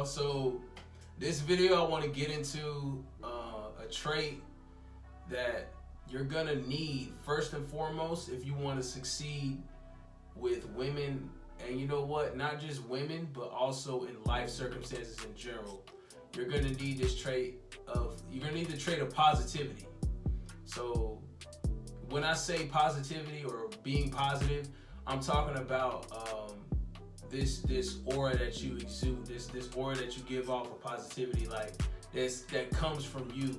So this video I want to get into a trait that you're gonna need first and foremost if you want to succeed with women, and you know what, not just women but also in life circumstances in general. You're gonna need this trait of, you're gonna need the trait of positivity. So when I say positivity or being positive, I'm talking about this aura that you exude, this aura that you give off of positivity, like that comes from you.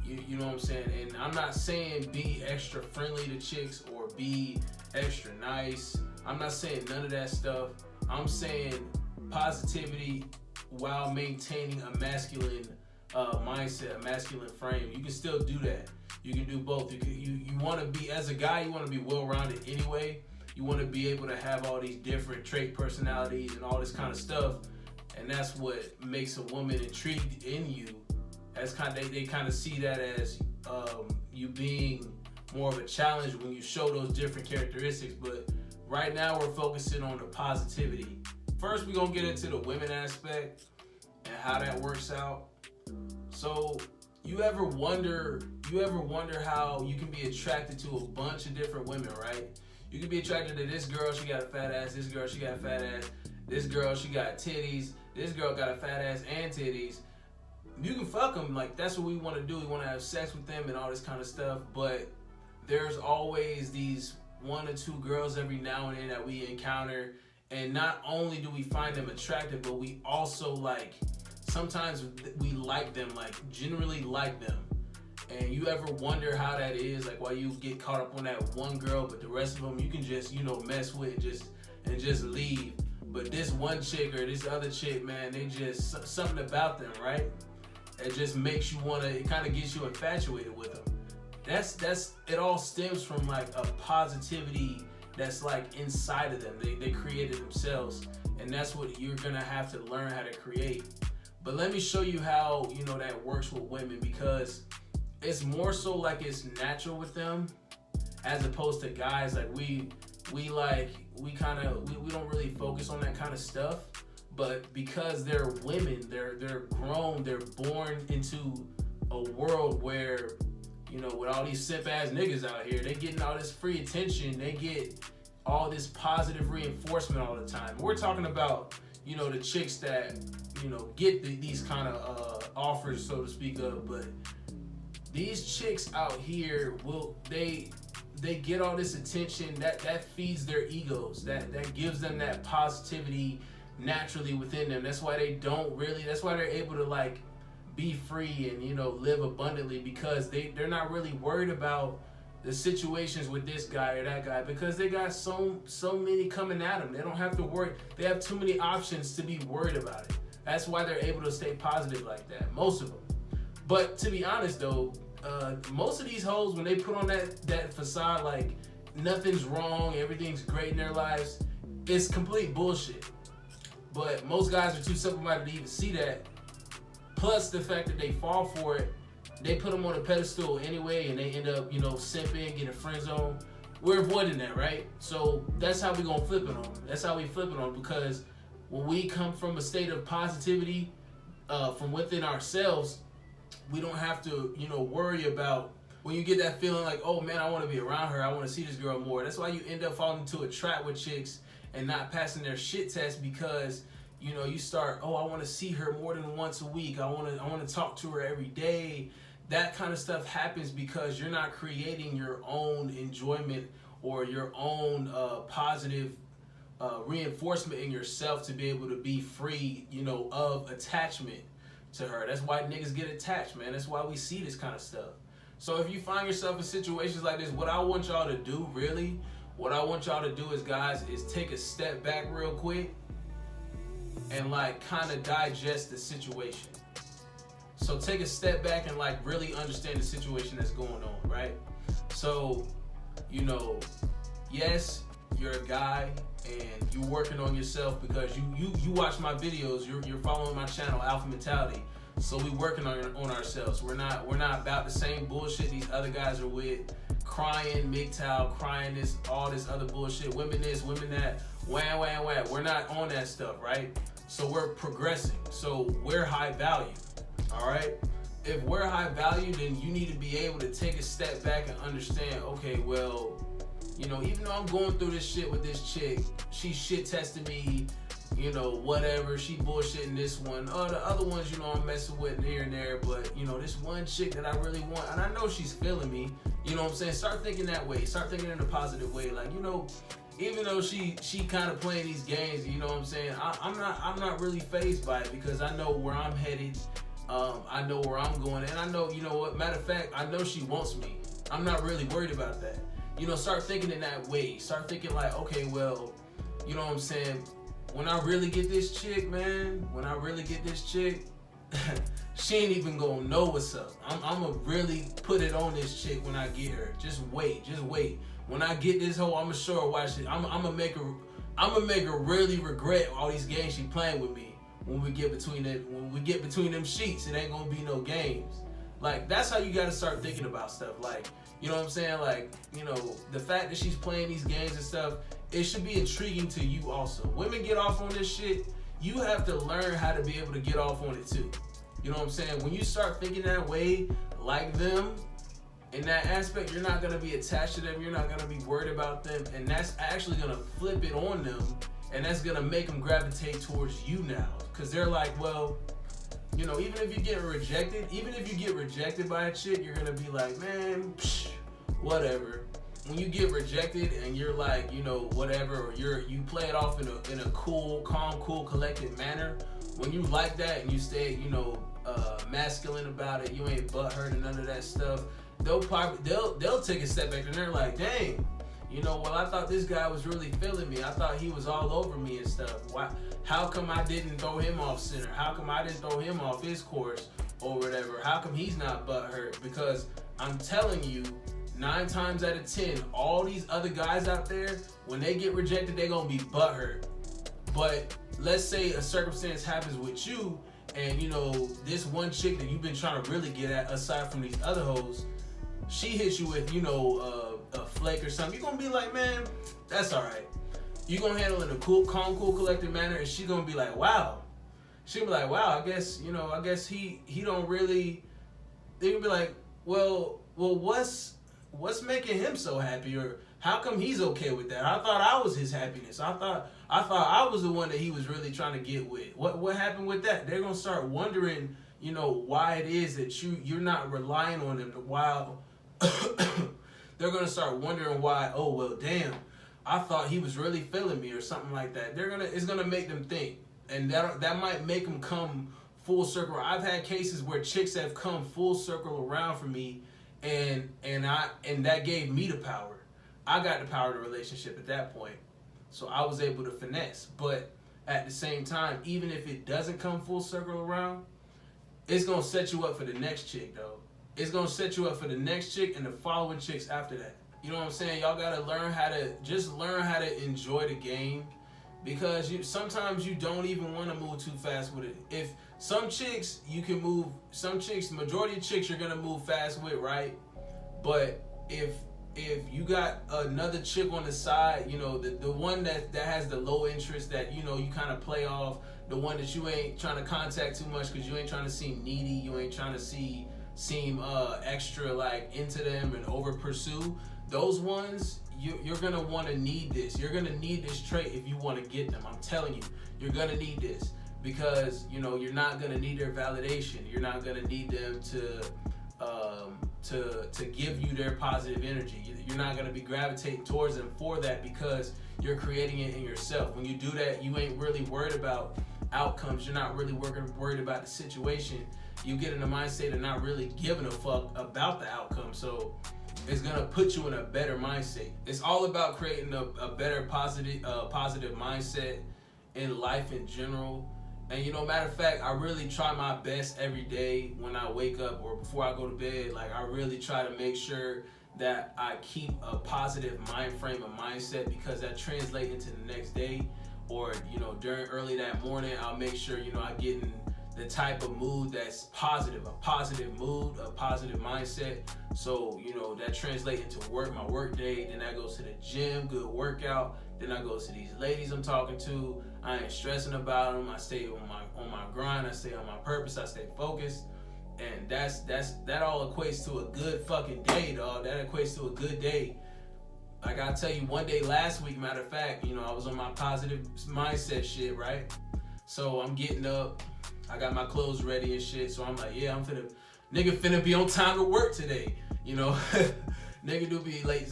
You know what I'm saying? And I'm not saying be extra friendly to chicks or be extra nice. I'm not saying none of that stuff. I'm saying positivity while maintaining a masculine mindset, a masculine frame. You can still do that. You can do both. You want to be, as a guy, you want to be well-rounded anyway. You want to be able to have all these different trait personalities and all this kind of stuff. And that's what makes a woman intrigued in you. As they kind of see that as you being more of a challenge when you show those different characteristics. But right now we're focusing on the positivity. First, we're gonna get into the women aspect and how that works out. So you ever wonder how you can be attracted to a bunch of different women, right? You can be attracted to this girl, she got a fat ass, this girl, she got a fat ass, this girl, she got titties, this girl got a fat ass and titties. You can fuck them, like that's what we want to do. We want to have sex with them and all this kind of stuff, but there's always these one or two girls every now and then that we encounter, and not only do we find them attractive, but we also sometimes we like them, like generally like them. And you ever wonder how that is, like why you get caught up on that one girl, but the rest of them you can just, mess with and just leave. But this one chick or this other chick, man, they just, something about them, right? It just makes you wanna, it kind of gets you infatuated with them. It all stems from like a positivity that's like inside of them. They created themselves, and that's what you're gonna have to learn how to create. But let me show you how, that works with women, because it's more so like it's natural with them as opposed to guys. Like we don't really focus on that kind of stuff. But because they're women, they're grown, they're born into a world where, with all these simp ass niggas out here, they getting all this free attention, they get all this positive reinforcement all the time. We're talking about, the chicks that, get these kind of offers, so to speak of, but these chicks out here they get all this attention that feeds their egos, that gives them that positivity naturally within them. That's why they're able to be free and live abundantly, because they're not really worried about the situations with this guy or that guy, because they got so many coming at them. They don't have to worry. They have too many options to be worried about it. That's why they're able to stay positive like that, most of them. But to be honest though, most of these hoes, when they put on that facade like nothing's wrong, everything's great in their lives, it's complete bullshit. But most guys are too simple-minded to even see that. Plus the fact that they fall for it, they put them on a pedestal anyway, and they end up, simping, getting friend zone. We're avoiding that, right? So that's how we gonna flip it on them. That's how we flip it on them, because when we come from a state of positivity from within ourselves, we don't have to, worry about when you get that feeling like, oh man, I want to be around her, I want to see this girl more. That's why you end up falling into a trap with chicks and not passing their shit test, because you start, oh, I want to see her more than once a week, I want to talk to her every day. That kind of stuff happens because you're not creating your own enjoyment or your own positive reinforcement in yourself to be able to be free, of attachment to her. That's why niggas get attached, man. That's why we see this kind of stuff. So if you find yourself in situations like this, what I want y'all to do, really, what I want y'all to do is, guys, is take a step back real quick and kind of digest the situation. So take a step back and really understand the situation that's going on, right? So, yes, you're a guy and you're working on yourself because you watch my videos, you're following my channel, Alpha Mentality. So we working on ourselves. We're not about the same bullshit these other guys are with, crying, MGTOW, crying all this other bullshit, women this, women that, wham. We're not on that stuff, right? So we're progressing. So we're high value. All right. If we're high value, then you need to be able to take a step back and understand, okay, well, you know, even though I'm going through this shit with this chick, she shit testing me, you know, whatever, she bullshitting this one. Oh, the other ones, you know, I'm messing with here and there, but, you know, this one chick that I really want, and I know she's feeling me, you know what I'm saying? Start thinking that way. Start thinking in a positive way. Like, you know, even though she kind of playing these games, you know what I'm saying? I'm not really fazed by it because I know where I'm headed. I know where I'm going, and I know, you know what, matter of fact, I know she wants me. I'm not really worried about that. You know, start thinking in that way. Start thinking like, okay, well, you know what I'm saying? When I really get this chick, man, she ain't even gonna know what's up. I'm gonna really put it on this chick when I get her. Just wait. When I get this hoe, I'm gonna show her why I'm gonna make her really regret all these games she playing with me. When we get between them sheets, it ain't gonna be no games. Like, that's how you gotta start thinking about stuff. Like, you know what I'm saying? Like, you know, the fact that she's playing these games and stuff, it should be intriguing to you also. Women get off on this shit, you have to learn how to be able to get off on it too. You know what I'm saying? When you start thinking that way, like them, in that aspect, you're not gonna be attached to them, you're not gonna be worried about them, and that's actually gonna flip it on them. And that's gonna make them gravitate towards you now, because they're like, well, you know, even if you get rejected by a chick, you're gonna be like, man, whatever. When you get rejected and you're like, you know, whatever, or you play it off in a cool, calm, cool, collected manner. When you like that and you stay, you know, masculine about it, you ain't butthurt and none of that stuff. They'll take a step back and they're like, dang. You know, well, I thought this guy was really feeling me. I thought he was all over me and stuff. Why? How come I didn't throw him off center? How come I didn't throw him off his course or whatever? How come he's not butthurt? Because I'm telling you, 9 times out of 10, all these other guys out there, when they get rejected, they're going to be butthurt. But let's say a circumstance happens with you, and, you know, this one chick that you've been trying to really get at, aside from these other hoes, she hits you with, you know, a flake or something, you're gonna be like, man, that's all right. You're gonna handle it in a cool, calm, cool, collected manner, and she's gonna be like, wow. She'll be like, wow, I guess he don't really. They gonna be like, well, what's making him so happy, or how come he's okay with that? I thought I was his happiness. I thought I was the one that he was really trying to get with. What happened with that? They're gonna start wondering, you know, why it is that you're not relying on them while. They're gonna start wondering why. Oh well, damn! I thought he was really feeling me or something like that. It's gonna make them think, and that might make them come full circle. I've had cases where chicks have come full circle around for me, and that gave me the power. I got the power of the relationship at that point, so I was able to finesse. But at the same time, even if it doesn't come full circle around, it's gonna set you up for the next chick though. It's gonna set you up for the next chick and the following chicks after that. You know what I'm saying? Y'all gotta learn how to enjoy the game, because sometimes you don't even want to move too fast with it. If some chicks you can move, the majority of chicks you're gonna move fast with, right? But if you got another chick on the side, you know, the one that has the low interest, that, you know, you kind of play off, the one that you ain't trying to contact too much because you ain't trying to seem needy, you ain't trying to seem extra like into them and over pursue, those ones you're gonna want to need this. You're gonna need this trait if you want to get them. I'm telling you, you're gonna need this, because, you know, you're not gonna need their validation. You're not gonna need them to give you their positive energy. You're not gonna be gravitating towards them for that, because you're creating it in yourself. When you do that, you ain't really worried about outcomes. You're not really worried about the situation. You get in the mindset of not really giving a fuck about the outcome. So it's gonna put you in a better mindset. It's all about creating a better positive mindset in life in general. And, you know, matter of fact, I really try my best every day when I wake up or before I go to bed. Like, I really try to make sure that I keep a positive mind frame of mindset, because that translates into the next day, or, you know, during early that morning, I'll make sure, you know, I get in the type of mood that's positive, a positive mood, a positive mindset. So, you know, that translates into my work day. Then I go to the gym, good workout. Then I go to these ladies I'm talking to. I ain't stressing about them. I stay on my grind. I stay on my purpose. I stay focused. And that all equates to a good fucking day, dog. That equates to a good day. Like I tell you, one day last week, matter of fact, you know, I was on my positive mindset shit, right? So I'm getting up, I got my clothes ready and shit. So I'm like, yeah, nigga finna be on time to work today, you know. Nigga do be late.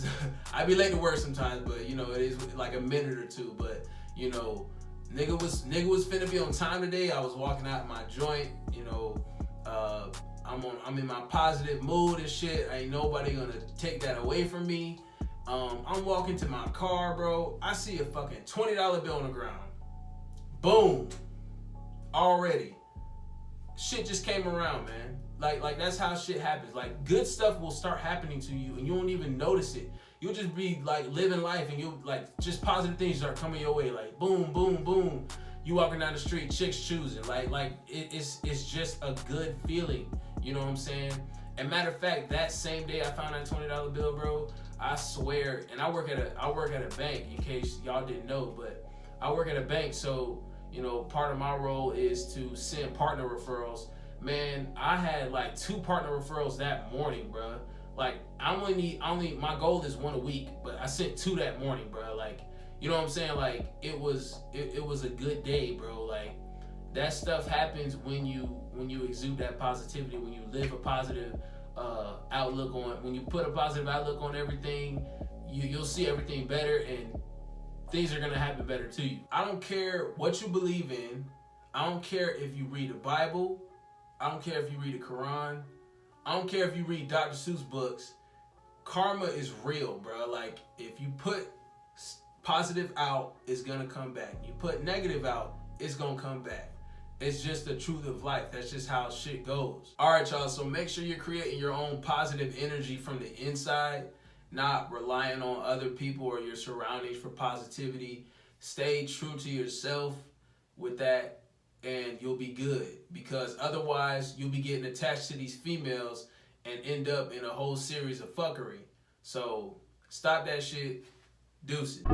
I be late to work sometimes, but you know, it is like a minute or two. But you know, nigga was finna be on time today. I was walking out my joint, you know. I'm in my positive mood and shit. Ain't nobody gonna take that away from me. I'm walking to my car, bro. I see a fucking $20 bill on the ground. Boom. Already. Shit just came around, man. Like that's how shit happens. Like good stuff will start happening to you and you won't even notice it. You'll just be like living life and you'll like just positive things start coming your way. Like boom, boom, boom. You walking down the street, chicks choosing. Like it's just a good feeling. You know what I'm saying? And matter of fact, that same day I found that $20 bill, bro. I swear, and I work at a bank. In case y'all didn't know, but I work at a bank, so you know part of my role is to send partner referrals. Man, I had like 2 partner referrals that morning, bro. Like I only my goal is 1 a week, but I sent 2 that morning, bro. Like you know what I'm saying? Like it was a good day, bro. Like that stuff happens when you exude that positivity, when you live a positive outlook on, when you put a positive outlook on everything, you'll see everything better and things are gonna happen better to you. I don't care what you believe in. I don't care if you read the Bible. I don't care if you read the Quran. I don't care if you read Dr. Seuss books. Karma is real, bro. Like if you put positive out, it's gonna come back. You put negative out, it's gonna come back. It's just the truth of life. That's just how shit goes. All right, y'all. So make sure you're creating your own positive energy from the inside, not relying on other people or your surroundings for positivity. Stay true to yourself with that, and you'll be good. Because otherwise, you'll be getting attached to these females and end up in a whole series of fuckery. So stop that shit. Deuces.